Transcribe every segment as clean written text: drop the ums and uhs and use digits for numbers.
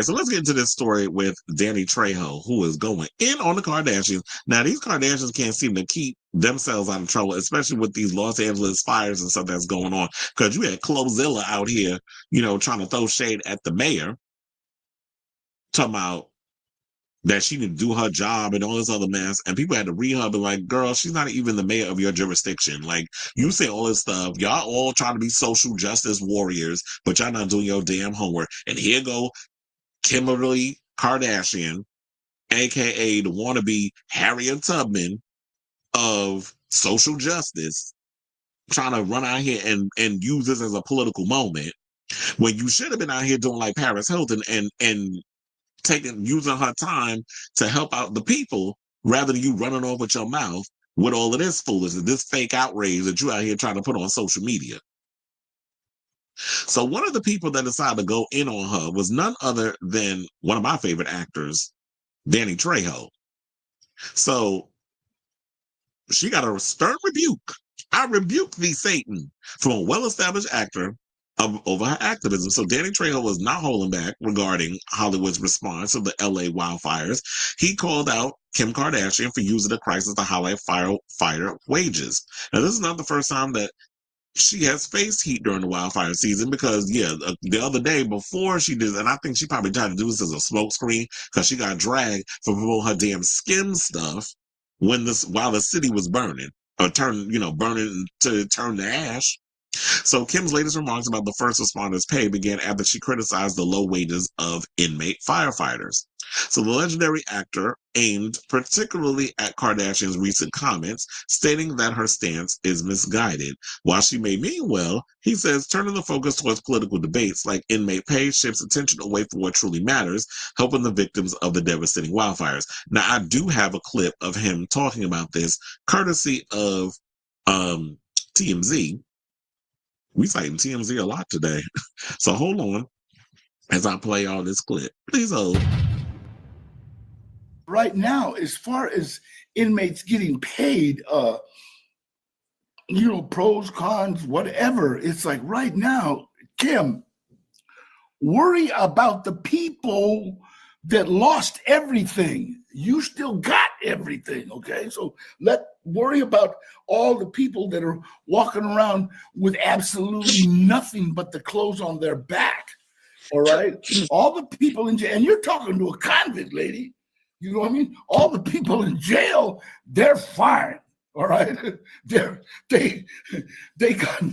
So let's get into this story with Danny Trejo, who is going in on the Kardashians. Now, these Kardashians can't seem to keep themselves out of trouble, especially with these Los Angeles fires and stuff that's going on. Because you had Clozilla out here, trying to throw shade at the mayor, talking about that she didn't do her job and all this other mess. And people had to rehab and like, girl, she's not even the mayor of your jurisdiction. Like, you say all this stuff. Y'all all trying to be social justice warriors, but y'all not doing your damn homework. And here go Kimberly Kardashian, aka the wannabe Harriet Tubman of social justice, trying to run out here and use this as a political moment when you should have been out here doing like Paris Hilton and using her time to help out the people rather than you running off with your mouth with all of this foolishness, this fake outrage that you out here trying to put on social media. So one of the people that decided to go in on her was none other than one of my favorite actors, Danny Trejo. So she got a stern rebuke. I rebuke thee, Satan, from a well-established actor over her activism. So Danny Trejo was not holding back regarding Hollywood's response to the LA wildfires. He called out Kim Kardashian for using the crisis to highlight firefighter wages. Now, this is not the first time that she has faced heat during the wildfire season because, the other day before she did, and I think she probably tried to do this as a smokescreen because she got dragged for promoting her damn skim stuff while the city was burning or burning to turn to ash. So Kim's latest remarks about the first responders' pay began after she criticized the low wages of inmate firefighters. So the legendary actor aimed particularly at Kardashian's recent comments, stating that her stance is misguided. While she may mean well, he says turning the focus towards political debates like inmate pay shifts attention away from what truly matters, helping the victims of the devastating wildfires. Now, I do have a clip of him talking about this, courtesy of TMZ. We citing TMZ a lot today. So hold on as I play all this clip. Please hold. Right now, as far as inmates getting paid, pros, cons, whatever, it's like right now, Kim, worry about the people that lost everything. You still got everything, okay? So worry about all the people that are walking around with absolutely nothing but the clothes on their back, all right? All the people in jail, and you're talking to a convict, lady. You know what I mean? All the people in jail, they're fine. All right, they got.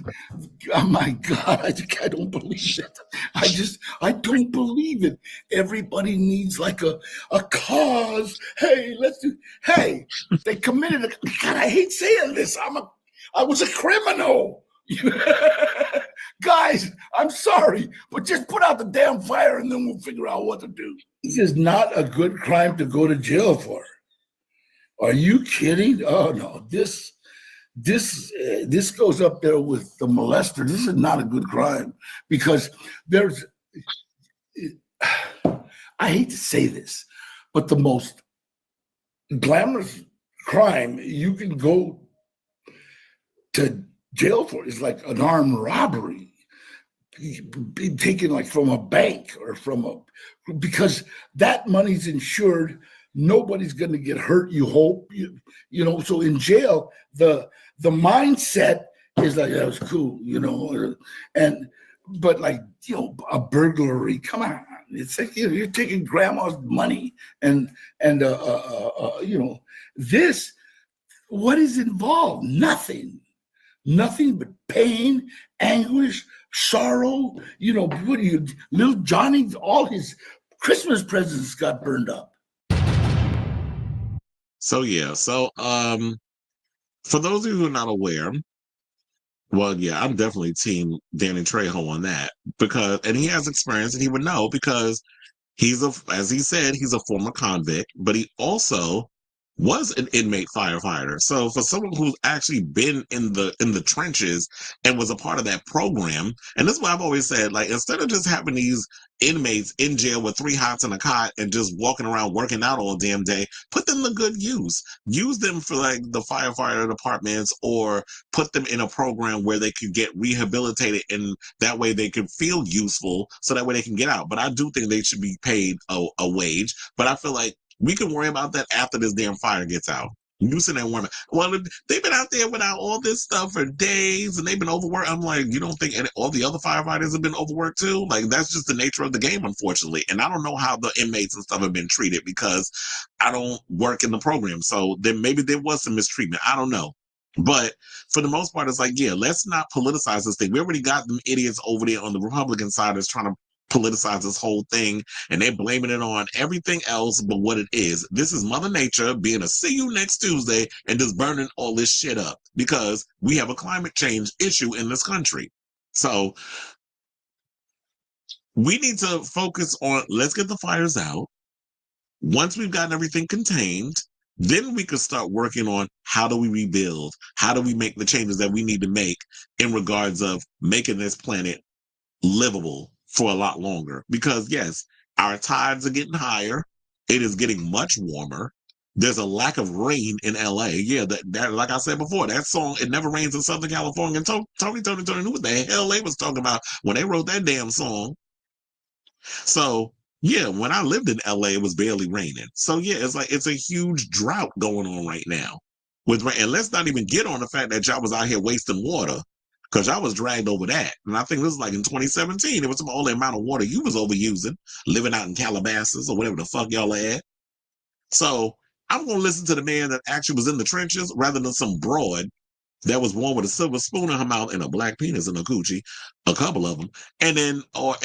Oh my God! I don't believe it. I don't believe it. Everybody needs like a cause. Hey, let's do. Hey, they committed a. God, I hate saying this. I was a criminal. Guys, I'm sorry, but just put out the damn fire and then we'll figure out what to do. This is not a good crime to go to jail for. Are you kidding? Oh no, this goes up there with the molester. This is not a good crime because I hate to say this, but the most glamorous crime you can go to jail for is like an armed robbery, being taken like from a bank or because that money's insured. Nobody's going to get hurt. You hope, so in jail, the mindset is like, that was cool, but like, a burglary, come on. It's like, you're taking grandma's money and this, what is involved? Nothing but pain, anguish, sorrow. What are you, little Johnny, all his Christmas presents got burned up. So for those of you who are not aware, I'm definitely team Danny Trejo on that and he has experience and he would know because as he said, he's a former convict, but he also was an inmate firefighter. So for someone who's actually been in the trenches and was a part of that program, and this is what I've always said, like instead of just having these inmates in jail with 3 hots and a cot and just walking around working out all damn day, put them to good use. Use them for like the firefighter departments, or put them in a program where they could get rehabilitated, and that way they could feel useful, so that way they can get out. But I do think they should be paid a wage. But I feel like we can worry about that after this damn fire gets out. You sitting there wondering, well, they've been out there without all this stuff for days and they've been overworked. I'm like, you don't think all the other firefighters have been overworked too? Like, that's just the nature of the game, unfortunately. And I don't know how the inmates and stuff have been treated, because I don't work in the program. So then maybe there was some mistreatment. I don't know. But for the most part, it's like, yeah, let's not politicize this thing. We already got them idiots over there on the Republican side that's trying to politicize this whole thing, and they're blaming it on everything else but what it is. This is Mother Nature being a see you next Tuesday and just burning all this shit up, because we have a climate change issue in this country. So we need to focus on, let's get the fires out. Once we've gotten everything contained, then we can start working on how do we rebuild? How do we make the changes that we need to make in regards of making this planet livable for a lot longer? Because yes, our tides are getting higher. It is getting much warmer. There's a lack of rain in LA. Yeah, that like I said before, that song, It Never Rains in Southern California. And Tony knew what the hell they was talking about when they wrote that damn song. So yeah, when I lived in LA, it was barely raining. So yeah, it's like it's a huge drought going on right now with rain. And let's not even get on the fact that y'all was out here wasting water, because y'all was dragged over that. And I think this was like in 2017. It was all the amount of water you was overusing, living out in Calabasas or whatever the fuck y'all are at. So I'm gonna listen to the man that actually was in the trenches rather than some broad that was born with a silver spoon in her mouth and a black penis in her coochie, a couple of them, and then all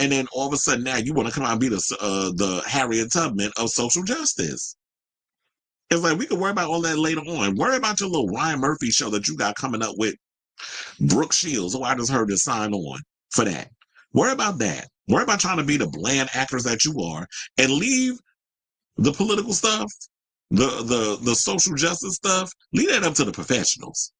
of a sudden now you want to come out and be the Harriet Tubman of social justice. It's like we can worry about all that later on. Worry about your little Ryan Murphy show that you got coming up with Brooke Shields, who I just heard to sign on for that. Worry about that. Worry about trying to be the bland actors that you are, and leave the political stuff, the social justice stuff, leave that up to the professionals.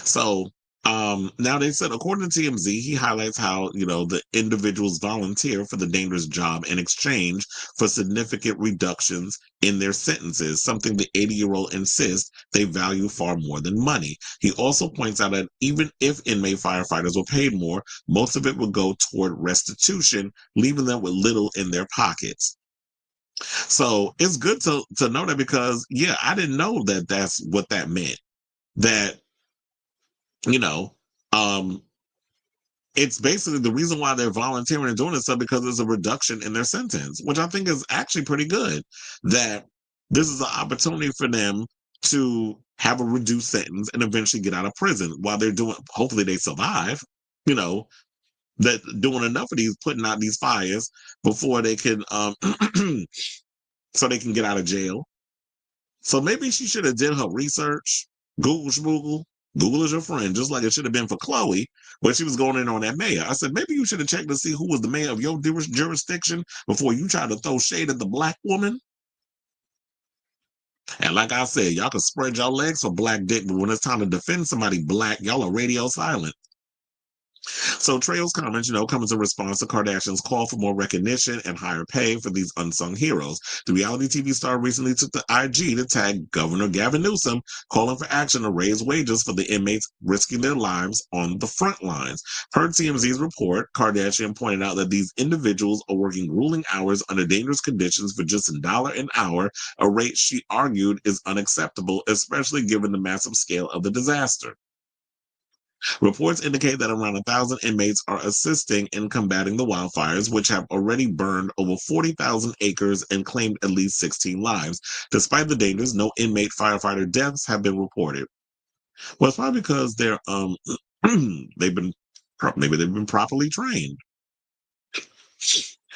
So now they said, according to TMZ, he highlights how, the individuals volunteer for the dangerous job in exchange for significant reductions in their sentences, something the 80-year-old insists they value far more than money. He also points out that even if inmate firefighters were paid more, most of it would go toward restitution, leaving them with little in their pockets. So it's good to know that, because, yeah, I didn't know that that's what that meant. That it's basically the reason why they're volunteering and doing this stuff, because there's a reduction in their sentence, which I think is actually pretty good. That this is an opportunity for them to have a reduced sentence and eventually get out of prison while they're doing, hopefully they survive, that doing enough of these, putting out these fires before they can, so they can get out of jail. So maybe she should have did her research, Google is your friend, just like it should have been for Chloe when she was going in on that mayor. I said, maybe you should have checked to see who was the mayor of your jurisdiction before you try to throw shade at the black woman. And like I said, y'all can spread your legs for black dick, but when it's time to defend somebody black, y'all are radio silent. So Trejo's comments, comes in response to Kardashian's call for more recognition and higher pay for these unsung heroes. The reality TV star recently took to IG to tag Governor Gavin Newsom, calling for action to raise wages for the inmates risking their lives on the front lines. Per TMZ's report, Kardashian pointed out that these individuals are working grueling hours under dangerous conditions for just $1 an hour, a rate she argued is unacceptable, especially given the massive scale of the disaster. Reports indicate that around 1,000 inmates are assisting in combating the wildfires, which have already burned over 40,000 acres and claimed at least 16 lives. Despite the dangers, no inmate firefighter deaths have been reported. Well, it's probably because they're maybe they've been properly trained.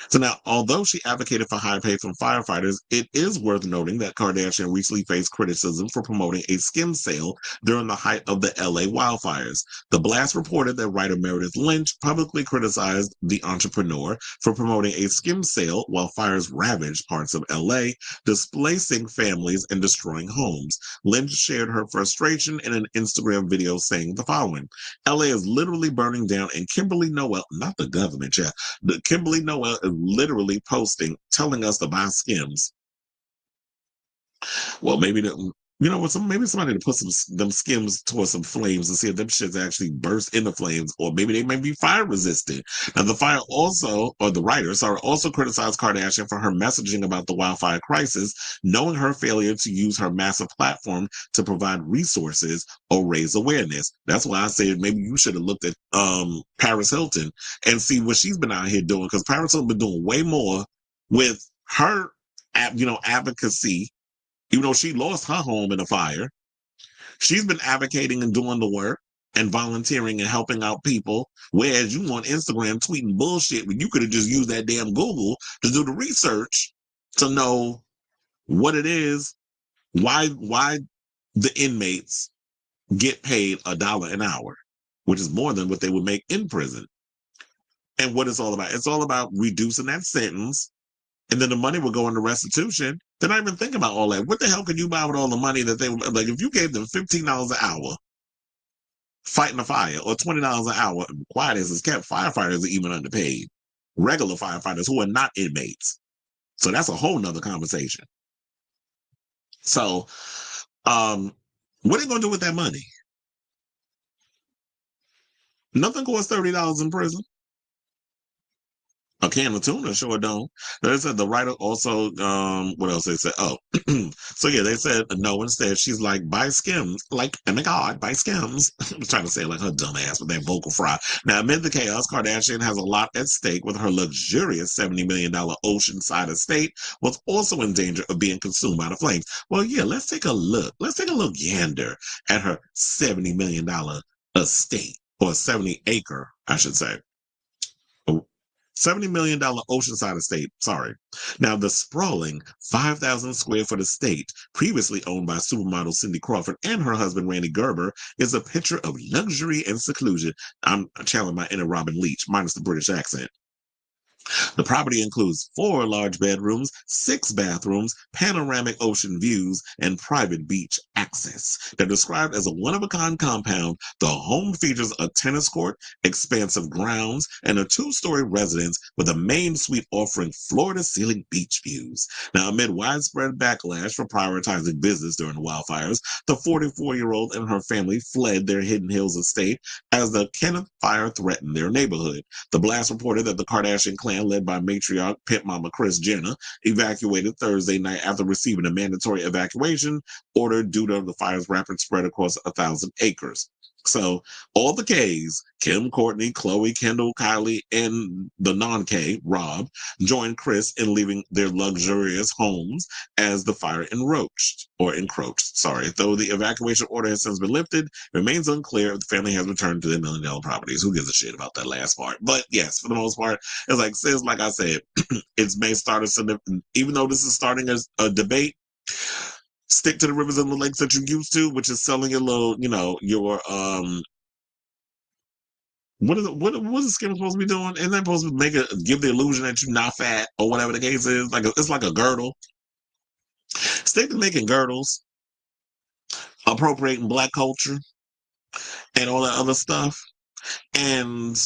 So now, although she advocated for higher pay from firefighters, it is worth noting that Kardashian recently faced criticism for promoting a skim sale during the height of the LA wildfires. The blast reported that writer Meredith Lynch publicly criticized the entrepreneur for promoting a skim sale while fires ravaged parts of LA, displacing families and destroying homes. Lynch shared her frustration in an Instagram video saying the following: LA is literally burning down, and Kimberly Noel, not the government, yeah, the Kimberly Noel is literally posting, telling us to buy skims. Well, maybe maybe somebody to put them skims towards some flames and see if them shits actually burst into flames, or maybe they may be fire resistant. Now, the writer, sorry, also criticized Kardashian for her messaging about the wildfire crisis, knowing her failure to use her massive platform to provide resources or raise awareness. That's why I said maybe you should have looked at Paris Hilton and see what she's been out here doing, because Paris Hilton been doing way more with her, advocacy. Even though she lost her home in a fire, she's been advocating and doing the work and volunteering and helping out people. Whereas you on Instagram tweeting bullshit when you could have just used that damn Google to do the research to know what it is, why the inmates get paid $1 an hour, which is more than what they would make in prison. And what it's all about. It's all about reducing that sentence, and then the money will go into restitution. Then I even think about all that. What the hell could you buy with all the money that they would, like, if you gave them $15 an hour fighting a fire, or $20 an hour, quiet as it's kept, firefighters are even underpaid. Regular firefighters who are not inmates. So that's a whole nother conversation. So, what are they going to do with that money? Nothing costs $30 in prison. A can of tuna sure don't. They said the writer also, what else they said? Oh, so yeah, they said no. Instead, she's like, buy skims. Like, oh my God, buy skims. I'm trying to say it like her dumb ass with that vocal fry. Now, amid the chaos, Kardashian has a lot at stake, with her luxurious $70 million oceanside estate was also in danger of being consumed by the flames. Well, yeah, let's take a look. Let's take a look yander at her $70 million estate, or 70-acre, I should say. $70 million oceanside estate. Sorry. Now, the sprawling 5,000 square foot estate, previously owned by supermodel Cindy Crawford and her husband Randy Gerber, is a picture of luxury and seclusion. I'm channeling my inner Robin Leach, minus the British accent. The property includes 4 large bedrooms, 6 bathrooms, panoramic ocean views, and private beach access. They're described as a one-of-a-kind compound. The home features a tennis court, expansive grounds, and a 2-story residence with a main suite offering floor-to-ceiling beach views. Now, amid widespread backlash for prioritizing business during the wildfires, the 44-year-old and her family fled their Hidden Hills estate as the Kenneth Fire threatened their neighborhood. The blast reported that the Kardashian clan, led by matriarch Pimp Mama Kris Jenner, evacuated Thursday night after receiving a mandatory evacuation order due to the fire's rapid spread across 1,000 acres. So all the Ks, Kim, Courtney, Khloe, Kendall, Kylie, and the non-K, Rob, joined Kris in leaving their luxurious homes as the fire encroached. Though the evacuation order has since been lifted, it remains unclear if the family has returned to their $1 million properties. Who gives a shit about that last part? But yes, for the most part, it's like, sis, like I said, it's may start even though this is starting as a debate, stick to the rivers and the lakes that you're used to, which is selling your little, your what is the skin supposed to be doing? Isn't that supposed to give the illusion that you're not fat, or whatever the case is? It's like a girdle. Stick to making girdles, appropriating Black culture, and all that other stuff. And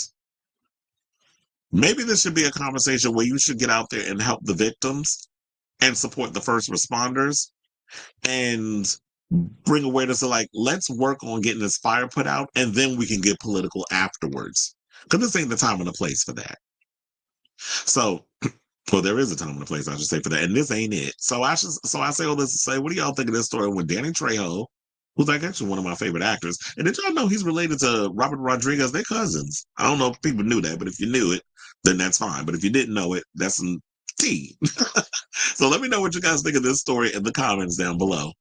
maybe this should be a conversation where you should get out there and help the victims and support the first responders, and bring awareness to, like, let's work on getting this fire put out, and then we can get political afterwards. Because this ain't the time and the place for that. So, well, there is a time and a place, I should say, for that, and this ain't it. So I say all this to say, what do y'all think of this story with Danny Trejo, who's like actually one of my favorite actors? And did y'all know he's related to Robert Rodriguez? They're cousins. I don't know if people knew that, but if you knew it, then that's fine. But if you didn't know it, that's some tea. So let me know what you guys think of this story in the comments down below.